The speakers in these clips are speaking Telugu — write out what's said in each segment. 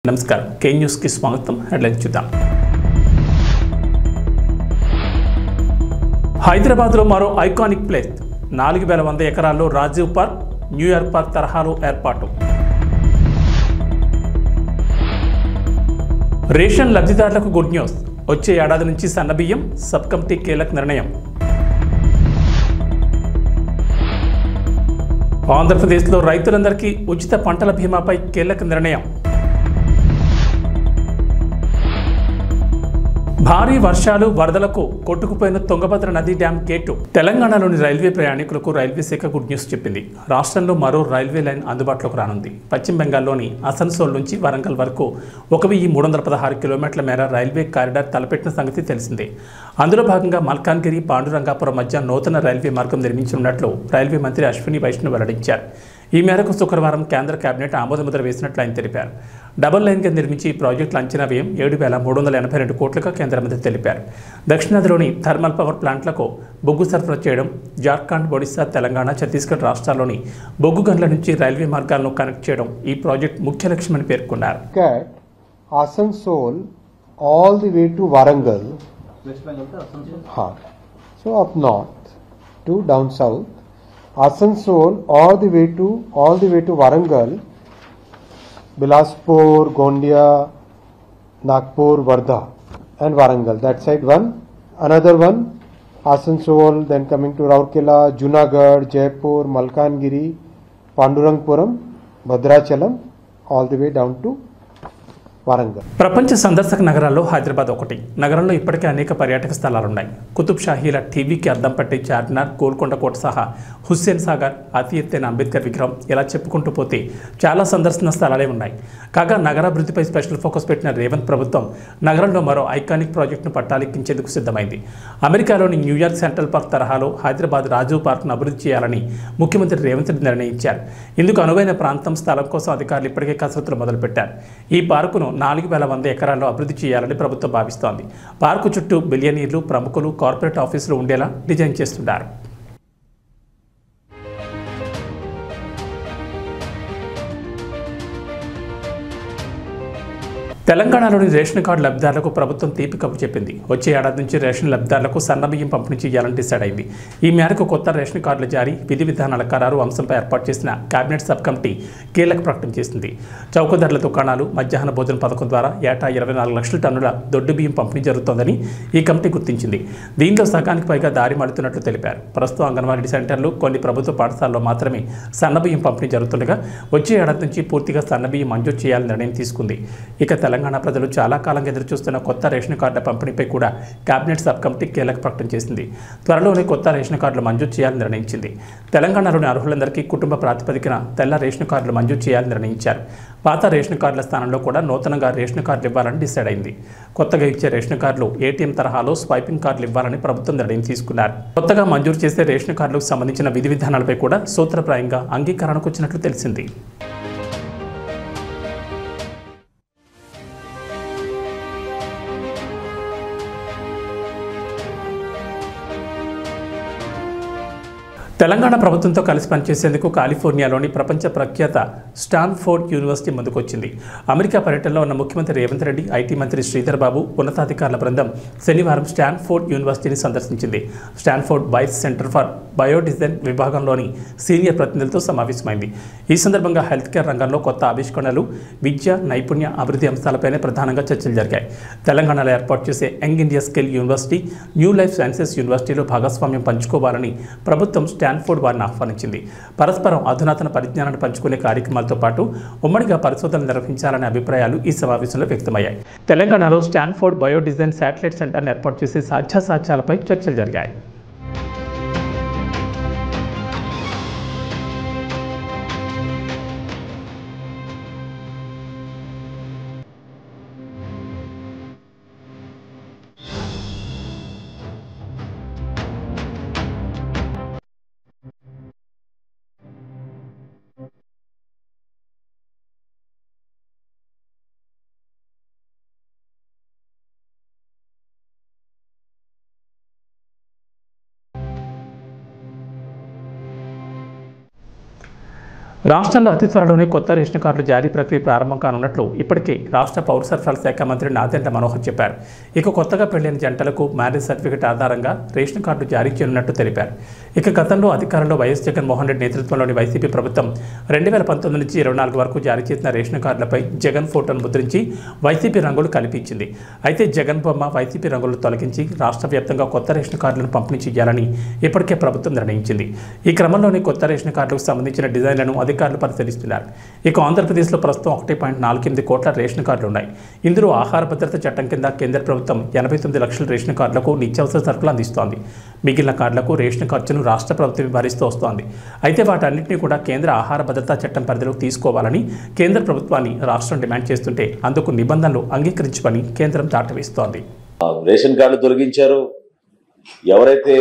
నమస్కారం కే న్యూస్ కి స్వాగతం. హెడ్లైన్స్ చూద్దాం. హైదరాబాద్ లో మరో ఐకానిక్ ప్లేస్ 4100 ఎకరాల్లో రాజీవ్ పార్క్, న్యూయార్క్ పార్క్ తరహాలో ఏర్పాటు. రేషన్ లబ్ధిదారులకు గుడ్ న్యూస్. వచ్చే ఏడాది నుంచి సన్నబియ్యం సబ్ కమిటీ కీలక నిర్ణయం. ఆంధ్రప్రదేశ్లో రైతులందరికీ ఉచిత పంటల బీమాపై కీలక నిర్ణయం. భారీ వర్షాలు వరదలకు కొట్టుకుపోయిన తుంగభద్ర నది డ్యాం గేటు. తెలంగాణలోని రైల్వే ప్రయాణికులకు రైల్వే శాఖ గుడ్ న్యూస్ చెప్పింది. రాష్ట్రంలో మరో రైల్వే లైన్ అందుబాటులోకి రానుంది. పశ్చిమ బెంగాల్లోని అసన్సోల్ నుంచి వరంగల్ వరకు 1316 కిలోమీటర్ల మేర రైల్వే కారిడార్ తలపెట్టిన సంగతి తెలిసిందే. అందులో భాగంగా మల్కాన్గిరి పాండురంగాపురం మధ్య నూతన రైల్వే మార్గం నిర్మించనున్నట్లు రైల్వే మంత్రి అశ్విని వైష్ణవ్ వెల్లడించారు. ఈ మేరకు శుక్రవారం కేంద్ర కేబినెట్ ఆమోదముద్ర వేసినట్లు ఆయన తెలిపారు. డబుల్ లైన్గా నిర్మించి ఈ ప్రాజెక్టుల అంచనా వ్యయం 7,382 కోట్లుగా కేంద్ర మంత్రి తెలిపారు. దక్షిణాదిలోని థర్మల్ పవర్ ప్లాంట్లకు బొగ్గు సరఫరా చేయడం, జార్ఖండ్, ఒడిశా, తెలంగాణ, ఛత్తీస్గఢ్ రాష్ట్రాల్లోని బొగ్గు గనుల నుంచి రైల్వే మార్గాలను కనెక్ట్ చేయడం ఈ ప్రాజెక్టు ముఖ్య లక్ష్యమని పేర్కొన్నారు. Asansol all the way to Warangal, so up north to down south, Asansol all the way to Warangal, Bilaspur, Gondia, Nagpur, Wardha and Warangal. That side one, another one, Asansol, then coming to Rourkela, Junagadh, Jaipur, Malkangiri, Pandurangpuram, Bhadrachalam, all the way down to Warangal. ప్రపంచ సందర్శక నగరాల్లో హైదరాబాద్ ఒకటి. నగరంలో ఇప్పటికే అనేక పర్యాటక స్థలాలున్నాయి. కుతుబ్ షాహీల టీవీకి అద్దం పట్టే చార్మినార్, గోల్కొండ కోట సహా హుస్సేన్ సాగర్, అతి ఎత్తైన అంబేద్కర్ విగ్రహం, ఇలా చెప్పుకుంటూ పోతే చాలా సందర్శన స్థలాలే ఉన్నాయి. కాగా నగరాభివృద్ధిపై స్పెషల్ ఫోకస్ పెట్టిన రేవంత్ ప్రభుత్వం నగరంలో మరో ఐకానిక్ ప్రాజెక్టును పట్టాలెక్కించేందుకు సిద్ధమైంది. అమెరికాలోని న్యూయార్క్ సెంట్రల్ పార్క్ తరహాలో హైదరాబాద్ రాజీవ్ పార్క్ను అభివృద్ధి చేయాలని ముఖ్యమంత్రి రేవంత్ రెడ్డి నిర్ణయించారు. ఇందుకు అనువైన ప్రాంతం, స్థలం కోసం అధికారులు ఇప్పటికే కసరత్తులు మొదలుపెట్టారు. ఈ పార్కును 4100 ఎకరాల్లో అభివృద్ధి చేయాలని ప్రభుత్వం భావిస్తోంది. పార్కు చుట్టూ బిలియనీర్లు, ప్రముఖులు, కార్పొరేట్ ఆఫీసులు ఉండేలా డిజైన్ చేస్తున్నారు. తెలంగాణలోని రేషన్ కార్డు లబ్ధిదారులకు ప్రభుత్వం తీపి కబురు చెప్పింది. వచ్చే ఏడాది నుంచి రేషన్ లబ్ధిదారులకు సన్నబియ్యం పంపిణీ చేయాలని డిసైడ్ అయింది. ఈ మేరకు కొత్త రేషన్ కార్డుల జారీ, విధి విధానాల ఖరారు అంశంపై ఏర్పాటు చేసిన కేబినెట్ సబ్ కమిటీ కీలక ప్రకటన చేసింది. చౌక ధరల దుకాణాలు, మధ్యాహ్న భోజన పథకం ద్వారా ఏటా 24 లక్షల టన్నుల దొడ్డు బియ్యం పంపిణీ జరుగుతోందని ఈ కమిటీ గుర్తించింది. దీంతో సగానికి పైగా దారి మడుతున్నట్లు తెలిపారు. ప్రస్తుతం అంగన్వాడీ సెంటర్లు, కొన్ని ప్రభుత్వ పాఠశాలలో మాత్రమే సన్నబియ్యం పంపిణీ జరుగుతుండగా వచ్చే ఏడాది నుంచి పూర్తిగా సన్నబియ్యం మంజూరు చేయాలని నిర్ణయం తీసుకుంది. ఇక తెలంగాణ ప్రజలు చాలా కాలంగా ఎదురుచూస్తున్న కొత్త రేషన్ కార్డుల పంపిణీపై కూడా కేబినెట్ సబ్ కమిటీ కీలక ప్రకటన చేసింది. త్వరలోనే కొత్త రేషన్ కార్డులు మంజూరు చేయాలని నిర్ణయించింది. తెలంగాణలోని అర్హులందరికీ కుటుంబ ప్రాతిపదికన తెల్ల రేషన్ కార్డులు మంజూరు చేయాలని నిర్ణయించారు. పాత రేషన్ కార్డుల స్థానంలో కూడా నూతనంగా రేషన్ కార్డులు ఇవ్వాలని డిసైడ్ అయింది. కొత్తగా ఇచ్చే రేషన్ కార్డులు ఏటీఎం తరహాలో స్వైపింగ్ కార్డులు ఇవ్వాలని ప్రభుత్వం నిర్ణయం తీసుకున్నారు. కొత్తగా మంజూరు చేసే రేషన్ కార్డులకు సంబంధించిన విధి విధానాలపై కూడా సూత్రప్రాయంగా అంగీకారానికి వచ్చినట్లు తెలిసింది. తెలంగాణ ప్రభుత్వంతో కలిసి పనిచేసేందుకు కాలిఫోర్నియాలోని ప్రపంచ ప్రఖ్యాత స్టాన్ఫోర్డ్ యూనివర్సిటీ ముందుకొచ్చింది. అమెరికా పర్యటనలో ఉన్న ముఖ్యమంత్రి రేవంత్ రెడ్డి, ఐటీ మంత్రి శ్రీధర్ బాబు ఉన్నతాధికారుల బృందం శనివారం స్టాన్ఫోర్డ్ యూనివర్సిటీని సందర్శించింది. స్టాన్ఫోర్డ్ వైస్ సెంటర్ ఫర్ బయోడిజైన్ విభాగంలోని సీనియర్ ప్రతినిధులతో సమావేశమైంది. ఈ సందర్భంగా హెల్త్ కేర్ రంగంలో కొత్త ఆవిష్కరణలు, విద్య, నైపుణ్య అభివృద్ధి అంశాలపైనే ప్రధానంగా చర్చలు జరిగాయి. తెలంగాణలో ఏర్పాటు చేసే young India skill university, new life sciences యూనివర్సిటీలో భాగస్వామ్యం పంచుకోవాలని ప్రభుత్వం స్టాన్ఫోర్డ్ వారిని ఆహ్వానించింది. పరస్పరం అధునాతన పరిజ్ఞానాన్ని పంచుకునే కార్యక్రమాలతో పాటు ఉమ్మడిగా పరిశోధనలు నిర్వహించాలనే అభిప్రాయాలు ఈ సమావేశంలో వ్యక్తమయ్యాయి. తెలంగాణలో స్టాన్ఫోర్డ్ బయోడిజైన్ శాటిలైట్ సెంటర్ను ఏర్పాటు చేసే సాధ్యాసాధ్యాలపై చర్చలు జరిగాయి. రాష్ట్రంలో అతి త్వరలోనే కొత్త రేషన్ కార్డుల జారీ ప్రక్రియ ప్రారంభం కానున్నట్లు ఇప్పటికే రాష్ట్ర పౌర సరఫరాల శాఖ మంత్రి నాదెండ్ల మనోహర్ చెప్పారు. ఇక కొత్తగా పెళ్లైన జంటలకు మ్యారేజ్ సర్టిఫికెట్ ఆధారంగా రేషన్ కార్డు జారీ చేయనున్నట్టు తెలిపారు. ఇక గతంలో అధికారంలో వైఎస్ జగన్మోహన్ రెడ్డి నేతృత్వంలోని వైసీపీ ప్రభుత్వం 2019 నుంచి 24 వరకు జారీ చేసిన రేషన్ కార్డులపై జగన్ ఫోటోను ముద్రించి వైసీపీ రంగులు కల్పించింది. అయితే జగన్ బొమ్మ వైసీపీ రంగులు తొలగించి రాష్ట్ర వ్యాప్తంగా కొత్త రేషన్ కార్డులను పంపిణీ చేయాలని ఇప్పటికే ప్రభుత్వం నిర్ణయించింది. ఈ క్రమంలోనే కొత్త రేషన్ కార్డులకు సంబంధించిన డిజైన్లను అధికారులు పరిశీలిస్తున్నారు. ఇక ఆంధ్రప్రదేశ్లో ప్రస్తుతం 1.48 కోట్ల రేషన్ కార్డులు ఉన్నాయి. ఇందులో ఆహార భద్రత చట్టం కింద కేంద్ర ప్రభుత్వం 89 లక్షల రేషన్ కార్డులకు నిత్యావసర సరుకులు అందిస్తోంది. మిగిలిన కార్డులకు రేషన్ ఖర్చును రాష్ట్ర ప్రభుత్వం భరిస్తూ వస్తోంది. అయితే వాటన్నింటినీ కూడా కేంద్ర ఆహార భద్రతా చట్టం పరిధిలోకి తీసుకోవాలని కేంద్ర ప్రభుత్వాన్ని రాష్ట్రం డిమాండ్ చేస్తుంటే అందుకు నిబంధనలు అంగీకరించమని కేంద్రం దాటవేస్తోంది. రేషన్ కార్డులు తొలగించారు. ఎవరైతే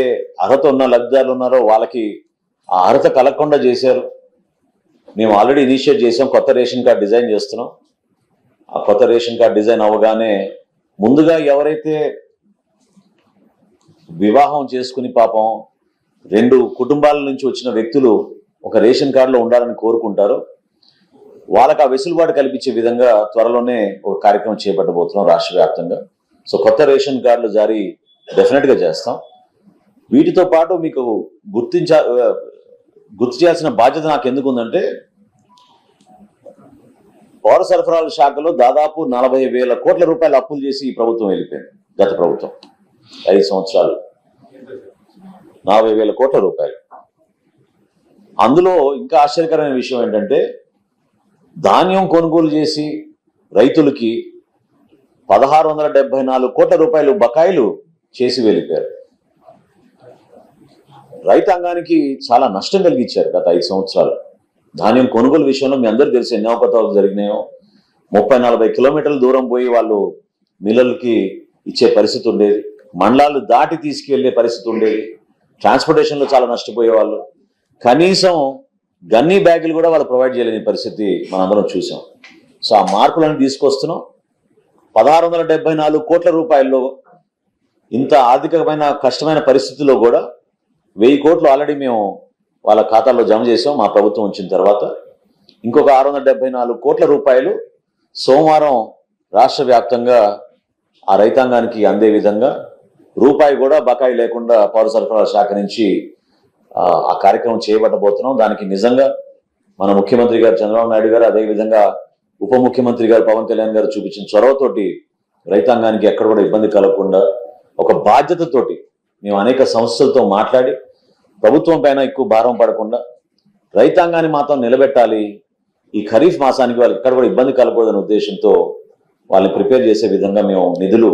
అర్హత ఉన్న లబ్ధిదారులు ఉన్నారో వాళ్ళకి ఆ అర్హత కలగకుండా చేశారు. మేము ఆల్రెడీ ఇనిషియేట్ చేసాం, కొత్త రేషన్ కార్డు డిజైన్ చేస్తున్నాం. ఆ కొత్త రేషన్ కార్డు డిజైన్ అవ్వగానే ముందుగా ఎవరైతే వివాహం చేసుకుని పాపం 2 కుటుంబాల నుంచి వచ్చిన వ్యక్తులు ఒక రేషన్ కార్డులో ఉండాలని కోరుకుంటారో వాళ్ళకి ఆ వెసులుబాటు కల్పించే విధంగా త్వరలోనే ఒక కార్యక్రమం చేపట్టబోతున్నాం రాష్ట్ర వ్యాప్తంగా. సో కొత్త రేషన్ కార్డులు జారీ డెఫినెట్గా చేస్తాం. వీటితో పాటు మీకు గుర్తు చేయాల్సిన బాధ్యత నాకు ఎందుకు ఉందంటే, పౌర సరఫరాల శాఖలో దాదాపు 40,000 కోట్ల రూపాయలు అప్పులు చేసి ఈ ప్రభుత్వం వెళ్ళిపోయింది. గత ప్రభుత్వం 5 సంవత్సరాలు 40,000 కోట్ల రూపాయలు. అందులో ఇంకా ఆశ్చర్యకరమైన విషయం ఏంటంటే, ధాన్యం కొనుగోలు చేసి రైతులకి 1,674 కోట్ల రూపాయలు బకాయిలు చేసి వెళ్ళిపోయారు. రైతాంగానికి చాలా నష్టం కలిగించారు గత 5 సంవత్సరాలు. ధాన్యం కొనుగోలు విషయంలో మీ అందరికీ తెలిసి ఎన్ని అవకతవకలు జరిగినాయో. 30-40 కిలోమీటర్ల దూరం పోయి వాళ్ళు మిల్లర్లకి ఇచ్చే పరిస్థితి ఉండేది. మండలాలు దాటి తీసుకెళ్లే పరిస్థితి ఉండేది. ట్రాన్స్పోర్టేషన్లో చాలా నష్టపోయేవాళ్ళు. కనీసం గన్నీ బ్యాగులు కూడా వాళ్ళు ప్రొవైడ్ చేయలేని పరిస్థితి మనందరం చూసాం. సో ఆ మార్పులను తీసుకొస్తున్నాం. 1,674 కోట్ల రూపాయల్లో ఇంత ఆర్థికమైన కష్టమైన పరిస్థితుల్లో కూడా 1000 కోట్లు ఆల్రెడీ మేము వాళ్ళ ఖాతాల్లో జమ చేసాం మా ప్రభుత్వం వచ్చిన తర్వాత. ఇంకొక 674 కోట్ల రూపాయలు సోమవారం రాష్ట్ర వ్యాప్తంగా ఆ రైతాంగానికి అందే విధంగా రూపాయి కూడా బకాయి లేకుండా పౌర సరఫరాల శాఖ నుంచి ఆ కార్యక్రమం చేయబట్టబోతున్నాం. దానికి నిజంగా మన ముఖ్యమంత్రి గారు చంద్రబాబు నాయుడు గారు, అదేవిధంగా ఉప ముఖ్యమంత్రి గారు పవన్ కళ్యాణ్ గారు చూపించిన చొరవతోటి రైతాంగానికి ఎక్కడ కూడా ఇబ్బంది కలగకుండా ఒక బాధ్యతతోటి మేము అనేక సంస్థలతో మాట్లాడి ప్రభుత్వం పైన ఎక్కువ భారం పడకుండా రైతాంగాన్ని మాత్రం నిలబెట్టాలి. ఈ ఖరీఫ్ మాసానికి వాళ్ళకి ఎక్కడ కూడా ఇబ్బంది కలగకూడదనే ఉద్దేశంతో వాళ్ళని ప్రిపేర్ చేసే విధంగా మేము నిధులు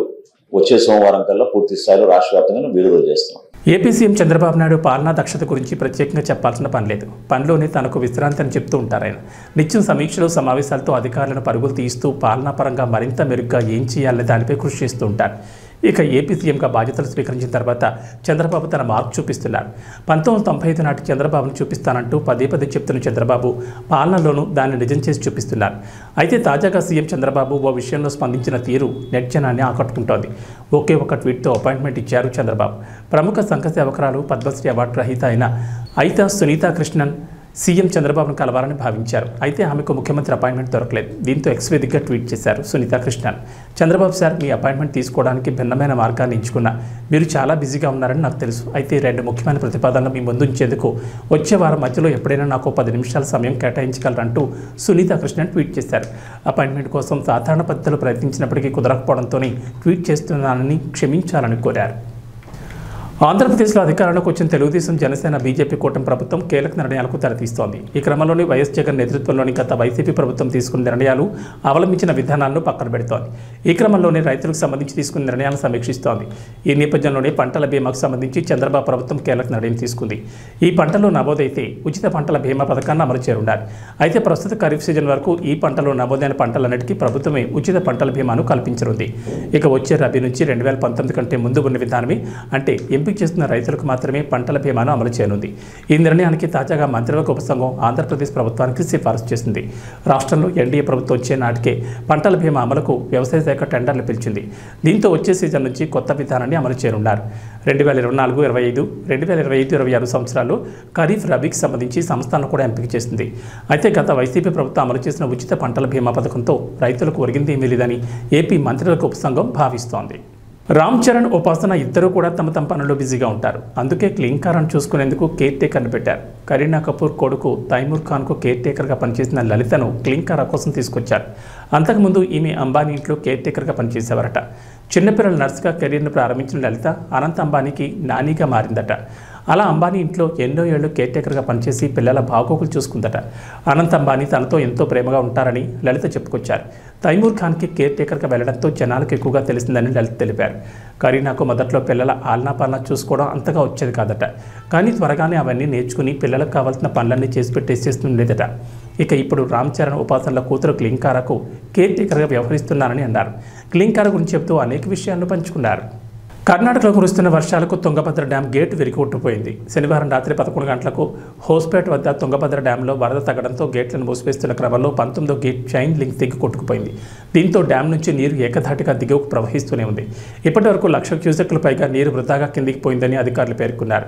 వచ్చే సోమవారం కల్లా పూర్తి స్థాయిలో రాష్ట్ర వ్యాప్తంగా విడుదల చేస్తున్నాం. ఏపీ సీఎం చంద్రబాబు నాయుడు పాలనా దక్షత గురించి ప్రత్యేకంగా చెప్పాల్సిన పని లేదు. పనిలోనే తనకు విశ్రాంతి అని చెప్తూ ఉంటారు ఆయన. నిత్యం సమీక్షలు సమావేశాలతో అధికారులను పరుగులు తీస్తూ పాలనాపరంగా మరింత మెరుగ్గా ఏం చేయాలనే దానిపై కృషి చేస్తూ ఉంటారు. ఇక ఏపీ సీఎంగా బాధ్యతలు స్వీకరించిన తర్వాత చంద్రబాబు తన మార్పు చూపిస్తున్నారు. 1995 నాటి చంద్రబాబును చూపిస్తానంటూ పదే చెప్తున్న చంద్రబాబు పాలనలోనూ దాన్ని నిజం చేసి చూపిస్తున్నారు. అయితే తాజాగా సీఎం చంద్రబాబు ఓ విషయంలో స్పందించిన తీరు నెట్ జనాన్ని ఆకట్టుకుంటోంది. ఒకే ఒక ట్వీట్తో అపాయింట్మెంట్ ఇచ్చారు చంద్రబాబు. ప్రముఖ సంఘ సేవకురాలు పద్మశ్రీ అవార్డు రహిత అయిన అయితా సునీతా కృష్ణన్ సీఎం చంద్రబాబును కలవాలని భావించారు. అయితే ఆమెకు ముఖ్యమంత్రి అపాయింట్మెంట్ దొరకలేదు. దీంతో ఎక్స్వేదిక్గా ట్వీట్ చేశారు సునీతా కృష్ణన్. చంద్రబాబు సార్, మీ అపాయింట్మెంట్ తీసుకోవడానికి భిన్నమైన మార్గాన్ని ఎంచుకున్నా. మీరు చాలా బిజీగా ఉన్నారని నాకు తెలుసు. అయితే 2 ముఖ్యమైన ప్రతిపాదనలు మీ ముందు ఉంచేందుకు వచ్చే వారం మధ్యలో ఎప్పుడైనా నాకు 10 నిమిషాల సమయం కేటాయించగలరంటూ సునీతా కృష్ణన్ ట్వీట్ చేశారు. అపాయింట్మెంట్ కోసం సాధారణ పద్ధతిలో ప్రయత్నించినప్పటికీ కుదరకపోవడంతోనే ట్వీట్ చేస్తున్నానని క్షమించాలని కోరారు. ఆంధ్రప్రదేశ్లో అధికారంలోకి వచ్చిన తెలుగుదేశం, జనసేన, బీజేపీ కూటమి ప్రభుత్వం కీలక నిర్ణయాలకు తెరతీస్తోంది. ఈ క్రమంలోనే వైఎస్ జగన్ నేతృత్వంలోని గత వైసీపీ ప్రభుత్వం తీసుకున్న నిర్ణయాలు, అవలంబించిన విధానాలను పక్కన పెడుతోంది. ఈ క్రమంలోనే రైతులకు సంబంధించి తీసుకున్న నిర్ణయాలను సమీక్షిస్తోంది. ఈ నేపథ్యంలోనే పంటల బీమాకు సంబంధించి చంద్రబాబు ప్రభుత్వం కీలక నిర్ణయం తీసుకుంది. ఈ పంటలో నమోదైతే ఉచిత పంటల బీమా పథకాన్ని అమలు చేరుండాలి. అయితే ప్రస్తుత ఖరీఫ్ సీజన్ వరకు ఈ పంటలో నమోదైన పంటలన్నిటికీ ప్రభుత్వమే ఉచిత పంటల బీమాను కల్పించనుంది. ఇక వచ్చే రబీ నుంచి 2019 కంటే ముందు ఉన్న విధానమే, అంటే ఎంపిక చేస్తున్న రైతులకు మాత్రమే పంటల బీమాను అమలు చేయనుంది. ఈ నిర్ణయానికి తాజాగా మంత్రివర్గ ఉపసంఘం ఆంధ్రప్రదేశ్ ప్రభుత్వానికి సిఫారసు చేసింది. రాష్ట్రంలో ఎన్డీఏ ప్రభుత్వం వచ్చే నాటికే పంటల బీమా అమలుకు వ్యవసాయ శాఖ టెండర్లు పిలిచింది. దీంతో వచ్చే సీజన్ నుంచి కొత్త విధానాన్ని అమలు చేయనున్నారు. 2024-25, 2025-26 సంవత్సరాల్లో ఖరీఫ్, రబీకి సంబంధించి సంస్థలను కూడా ఎంపిక చేసింది. అయితే గత వైసీపీ ప్రభుత్వం అమలు చేసిన ఉచిత పంటల బీమా పథకంతో రైతులకు ఒరిగిందేమీ లేదని ఏపీ మంత్రివర్గ ఉపసంఘం భావిస్తోంది. రామ్ చరణ్, ఉపాసన ఇద్దరూ కూడా తమ పనుల్లో బిజీగా ఉంటారు. అందుకే క్లీంకారాన్ని చూసుకునేందుకు కేర్ టేకర్ని పెట్టారు. కరీనా కపూర్ కొడుకు తైమూర్ ఖాన్కు కేర్ టేకర్గా పనిచేసిన లలితను క్లీంకారా కోసం తీసుకొచ్చారు. అంతకుముందు ఈమె అంబానీ ఇంట్లో కేర్ టేకర్గా పనిచేసేవారట. చిన్నపిల్లల నర్సుగా కెరీర్ను ప్రారంభించిన లలిత అనంత్ అంబానీకి నానీగా మారిందట. అలా అంబానీ ఇంట్లో ఎన్నో ఏళ్లు కేర్ టేకర్గా పనిచేసి పిల్లల బాగోగులు చూసుకుందట. అనంత్ అంబానీ తనతో ఎంతో ప్రేమగా ఉంటారని లలిత చెప్పుకొచ్చారు. తైమూర్ ఖాన్కి కేర్ టేకర్గా వెళ్లడంతో జనాలకు ఎక్కువగా తెలిసిందని లలిత తెలిపారు. కరీనాకు మొదట్లో పిల్లల ఆలనా చూసుకోవడం అంతగా వచ్చేది కాదట. కానీ త్వరగానే అవన్నీ నేర్చుకుని పిల్లలకు కావాల్సిన పనులన్నీ చేసి పెట్టేసేస్తుండేదట. ఇక ఇప్పుడు రామ్ చరణ్, ఉపాసనల కూతురు క్లీంకారాకు కేర్ టేకర్గా వ్యవహరిస్తున్నారని అన్నారు. క్లీంకారా గురించి చెబుతూ అనేక విషయాలను పంచుకున్నారు. కర్ణాటకలో కురుస్తున్న వర్షాలకు తుంగభద్ర డ్యాం గేటు విరిగికొట్టుపోయింది. శనివారం రాత్రి 11 గంటలకు హోస్పేట్ వద్ద తుంగభద్ర డ్యాంలో వరద తగ్గడంతో గేట్లను మూసివేస్తున్న క్రమంలో 19వ గేట్ చైన్ లింక్ తెగి కొట్టుకుపోయింది. దీంతో డ్యాం నుంచి నీరు ఏకధాటిగా దిగువకు ప్రవహిస్తూనే ఉంది. ఇప్పటి వరకు 1,00,000 క్యూసెక్ల పైగా నీరు వృధాగా కిందికి పోయిందని అధికారులు పేర్కొన్నారు.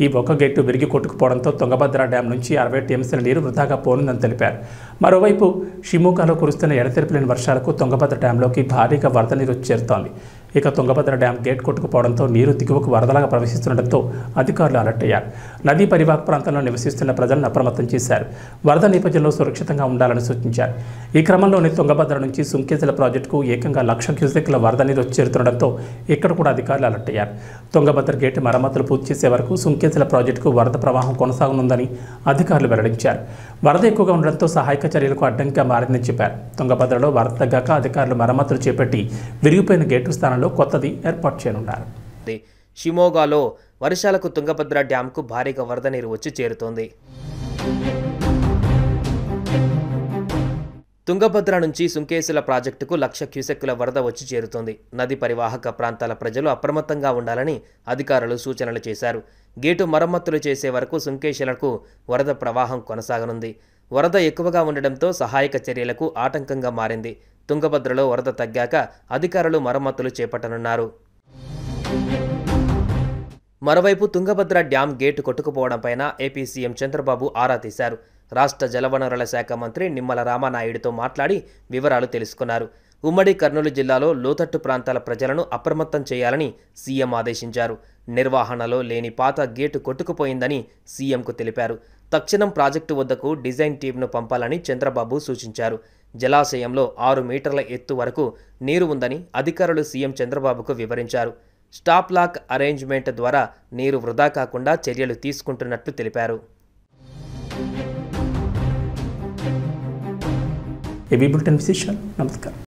ఈ ఒక్క గేటు విరిగి కొట్టుకుపోవడంతో తుంగభద్ర డ్యాం నుంచి 60 టీఎంసీల నీరు వృధాగా పోనుందని తెలిపారు. మరోవైపు షిమోగాలో కురుస్తున్న ఎడతెరిపిలేని వర్షాలకు తుంగభద్ర డ్యాంలోకి భారీగా వరద నీరు చేరుతోంది. ఇక తుంగభద్ర డ్యాం గేట్ కొట్టుకుపోవడంతో నీరు దిగువకు వరదలాగా ప్రవహిస్తుండటంతో అధికారులు అలర్ట్ అయ్యారు. నదీ పరివాహక ప్రాంతంలో నివసిస్తున్న ప్రజలను అప్రమత్తం చేశారు. వరద నేపథ్యంలో సురక్షితంగా ఉండాలని సూచించారు. ఈ క్రమంలోనే తుంగభద్ర నుంచి సుంకేశల ప్రాజెక్టుకు ఏకంగా 1,00,000 క్యూసెక్ల వరద నీరు చేరుతుండటంతో ఇక్కడ కూడా అధికారులు అలర్ట్ అయ్యారు. తుంగభద్ర గేటు మరమ్మతులు పూర్తి చేసే వరకు సుంకేశల ప్రాజెక్టుకు వరద ప్రవాహం కొనసాగనుందని అధికారులు వెల్లడించారు. వరద ఎక్కువగా ఉండడంతో సహాయక చర్యలకు అడ్డంకిగా మారిందని చెప్పారు. తుంగభద్రలో వరద తగ్గాక అధికారులు మరమ్మతులు చేపట్టి విరిగిపోయిన గేటు స్థానంలో కొత్తది ఏర్పాటు చేయనున్నారు. షిమోగాలో వర్షాలకు తుంగభద్ర డ్యాంకు భారీగా వరద నీరు వచ్చి చేరుతోంది. తుంగభద్ర నుంచి సుంకేశుల ప్రాజెక్టుకు 1,00,000 క్యూసెక్కుల వరద వచ్చి చేరుతోంది. నది పరివాహక ప్రాంతాల ప్రజలు అప్రమత్తంగా ఉండాలని అధికారులు సూచనలు చేశారు. గేటు మరమ్మతులు చేసే వరకు సుంకేశులకు వరద ప్రవాహం కొనసాగనుంది. వరద ఎక్కువగా ఉండడంతో సహాయక చర్యలకు ఆటంకంగా మారింది. తుంగభద్రలో వరద తగ్గాక అధికారులు మరమ్మతులు చేపట్టనున్నారు. మరోవైపు తుంగభద్ర డ్యాం గేటు కొట్టుకుపోవడంపైన ఏపీ సీఎం చంద్రబాబు ఆరా తీశారు. రాష్ట్ర జలవనరుల శాఖ మంత్రి నిమ్మల రామానాయుడుతో మాట్లాడి వివరాలు తెలుసుకున్నారు. ఉమ్మడి కర్నూలు జిల్లాలో లోతట్టు ప్రాంతాల ప్రజలను అప్రమత్తం చేయాలని సీఎం ఆదేశించారు. నిర్వహణలో లేని పాత గేటు కొట్టుకుపోయిందని సీఎంకు తెలిపారు. తక్షణం ప్రాజెక్టు వద్దకు డిజైన్ టీంను పంపాలని చంద్రబాబు సూచించారు. జలాశయంలో 6 మీటర్ల ఎత్తు వరకు నీరు ఉందని అధికారులు సీఎం చంద్రబాబుకు వివరించారు. స్టాప్ లాక్ అరేంజ్మెంట్ ద్వారా నీరు వృధా కాకుండా చర్యలు తీసుకుంటున్నట్లు తెలిపారు. ఏబీ బులెటిన్ విశేషాలు. నమస్కారం.